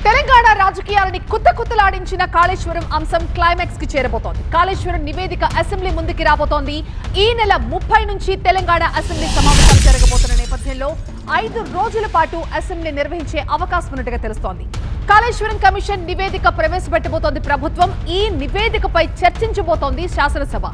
తెలంగాణ రాజకీయాలని కుత్తకుత్తలాడించిన కాళేశ్వరం అంశం క్లైమాక్స్ కి చేరబోతోంది. కాళేశ్వరం నివేదిక అసెంబ్లీ ముందుకి రాబోతోంది. ఈ నెల 30 నుంచి తెలంగాణ అసెంబ్లీ సమావేశాలు జరగబోతున్న నేపథ్యంలో 5 రోజుల పాటు అసెంబ్లీ నిర్వహించే అవకాశం ఉన్నట్టుగా తెలుస్తోంది. కాళేశ్వరం కమిషన్ నివేదిక ప్రవేశపెట్టబోతోంది ప్రభుత్వం. ఈ నివేదికపై చర్చించబోతోంది శాసనసభ.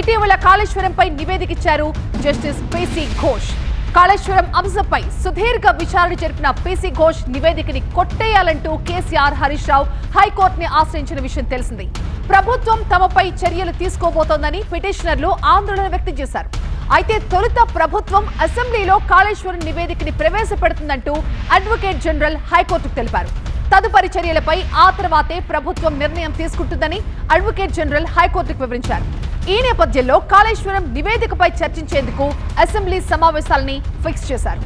ఇటీవల కాళేశ్వరంపై నివేదిక ఇచ్చారు జస్టిస్ పీసీ ఘోష్. కాళేశ్వరం అంశంపై సుదీర్ఘ విచారణ జరిపిన పీసీ ఘోష్ నివేదికని కొట్టేయాలంటూ కేసీఆర్, హరీష్ రావు హైకోర్టుని ఆశ్రయించిన విషయం తెలిసింది. ప్రభుత్వం తమపై చర్యలు తీసుకోబోతోందని పిటిషనర్లు ఆందోళన వ్యక్తం చేశారు. అయితే తొలుత ప్రభుత్వం అసెంబ్లీలో కాళేశ్వరం నివేదికని ప్రవేశపెడుతుందంటూ అడ్వకేట్ జనరల్ హైకోర్టుకు తెలిపారు. తదుపరి చర్యలపై ఆ తర్వాతే ప్రభుత్వం నిర్ణయం తీసుకుంటుందని అడ్వకేట్ జనరల్ హైకోర్టుకు వివరించారు. ఈ నేపథ్యంలో కాళేశ్వరం నివేదికపై చర్చించేందుకు అసెంబ్లీ సమావేశాలని ఫిక్స్ చేశారు.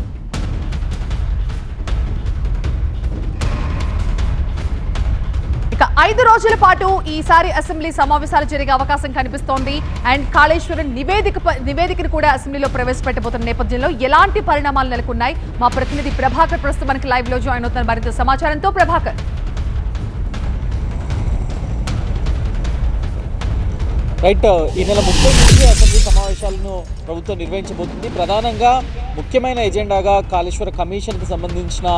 ఇక 5 రోజుల పాటు ఈసారి అసెంబ్లీ సమావేశాలు జరిగే అవకాశం కనిపిస్తోంది. అండ్ కాళేశ్వరం నివేదికను కూడా అసెంబ్లీలో ప్రవేశపెట్టబోతున్న నేపథ్యంలో ఎలాంటి పరిణామాలు నెలకొన్నాయి? మా ప్రతినిధి ప్రభాకర్ ప్రస్తుతం మనకి లైవ్ లో జాయిన్ అవుతున్న మరింత సమాచారంతో. ప్రభాకర్, రైట్, ఈ నెల 30 నుంచి అసెంబ్లీ సమావేశాలను ప్రభుత్వం నిర్వహించబోతుంది. ప్రధానంగా ముఖ్యమైన ఎజెండాగా కాళేశ్వర కమిషన్కి సంబంధించిన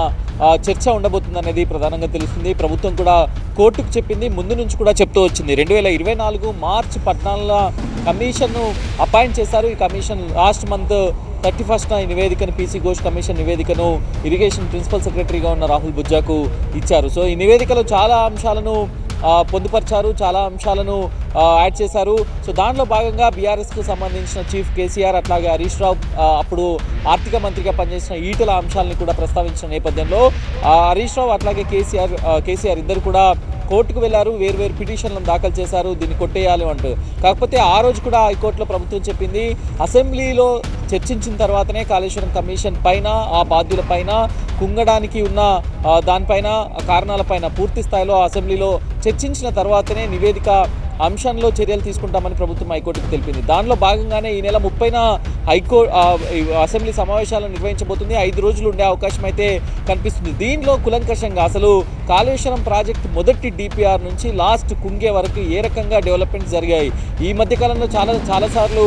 చర్చ ఉండబోతుంది అనేది ప్రధానంగా తెలుస్తుంది. ప్రభుత్వం కూడా కోర్టుకు చెప్పింది, ముందు నుంచి కూడా చెప్తూ వచ్చింది. 2024 మార్చి 14 కమిషన్ను అపాయింట్ చేశారు. ఈ కమిషన్ లాస్ట్ మంత్ 31న ఈ నివేదికను, పీసీ ఘోష్ కమిషన్ నివేదికను ఇరిగేషన్ ప్రిన్సిపల్ సెక్రటరీగా ఉన్న రాహుల్ బుజ్జాకు ఇచ్చారు. సో ఈ నివేదికలో చాలా అంశాలను పొందుపరిచారు, చాలా అంశాలను యాడ్ చేశారు. సో దానిలో భాగంగా బీఆర్ఎస్కు సంబంధించిన చీఫ్ కేసీఆర్, అట్లాగే హరీష్ రావు, అప్పుడు ఆర్థిక మంత్రిగా పనిచేసిన ఈటల అంశాలను కూడా ప్రస్తావించిన నేపథ్యంలో హరీష్ రావు అట్లాగే కేసీఆర్ ఇద్దరు కూడా కోర్టుకు వెళ్లారు. వేరు పిటిషన్లను దాఖలు చేశారు దీన్ని కొట్టేయాలి అంటూ. కాకపోతే ఆ రోజు కూడా హైకోర్టులో ప్రభుత్వం చెప్పింది, అసెంబ్లీలో చర్చించిన తర్వాతనే కాళేశ్వరం కమిషన్ పైన, ఆ బాధ్యుల పైన, కుంగడానికి ఉన్న దానిపైన, కారణాలపైన పూర్తి స్థాయిలో అసెంబ్లీలో చర్చించిన తర్వాతనే నివేదిక అంశంలో చర్యలు తీసుకుంటామని ప్రభుత్వం హైకోర్టుకు తెలిపింది. దానిలో భాగంగానే ఈ నెల 30న అసెంబ్లీ సమావేశాలను నిర్వహించబోతుంది. 5 రోజులు ఉండే అవకాశం అయితే కనిపిస్తుంది. దీనిలో కులంకషంగా అసలు కాళేశ్వరం ప్రాజెక్టు మొదటి డిపిఆర్ నుంచి లాస్ట్ కుంగే వరకు ఏ రకంగా డెవలప్మెంట్స్ జరిగాయి. ఈ మధ్యకాలంలో చాలాసార్లు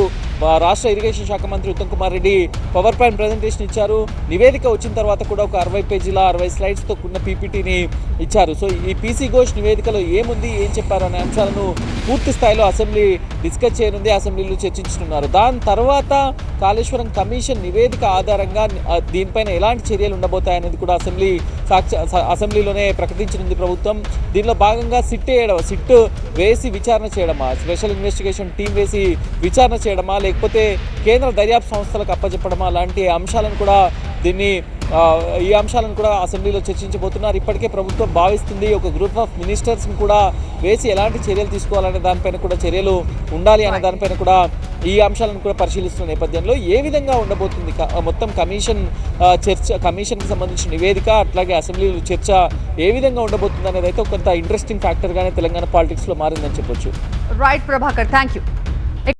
రాష్ట్ర ఇరిగేషన్ శాఖ మంత్రి Uttam Kumar Reddy power point presentation ఇచ్చారు. నివేదిక వచ్చిన తర్వాత కూడా ఒక 60 పేజీల 60 స్లైడ్స్తో కూడిన పీపీటీని ఇచ్చారు. సో ఈ పీసీ ఘోష్ నివేదికలో ఏముంది, ఏం చెప్పారు అనే అంశాలను పూర్తి స్థాయిలో అసెంబ్లీ డిస్కస్ చేయనుంది, అసెంబ్లీలో చర్చించుతున్నారు. దాని తర్వాత కాళేశ్వరం కమిషన్ నివేదిక ఆధారంగా దీనిపైన ఎలాంటి చర్యలు ఉండబోతాయనేది కూడా అసెంబ్లీలోనే ప్రకటించనుంది ప్రభుత్వం. దీనిలో భాగంగా సిట్ వేసి విచారణ చేయడమా, స్పెషల్ ఇన్వెస్టిగేషన్ టీం వేసి విచారణ చేయడమా, లేకపోతే కేంద్ర దర్యాప్తు సంస్థలకు అప్పచెప్పడమా లాంటి అంశాలను కూడా ఈ అంశాలను కూడా అసెంబ్లీలో చర్చించబోతున్నారు. ఇప్పటికే ప్రభుత్వం భావిస్తుంది ఒక గ్రూప్ ఆఫ్ మినిస్టర్స్ని కూడా వేసి ఎలాంటి చర్యలు తీసుకోవాలనే దానిపైన కూడా చర్యలు ఉండాలి అనే దానిపైన కూడా ఈ అంశాలను కూడా పరిశీలిస్తున్న నేపథ్యంలో ఏ విధంగా ఉండబోతుంది మొత్తం కమిషన్కి సంబంధించిన నివేదిక, అట్లాగే అసెంబ్లీలో చర్చ ఏ విధంగా ఉండబోతుంది అనేది అయితే కొంత ఇంట్రెస్టింగ్ ఫ్యాక్టర్గానే తెలంగాణ పాలిటిక్స్లో మారిందని చెప్పొచ్చు. Right Prabhakar, thank you.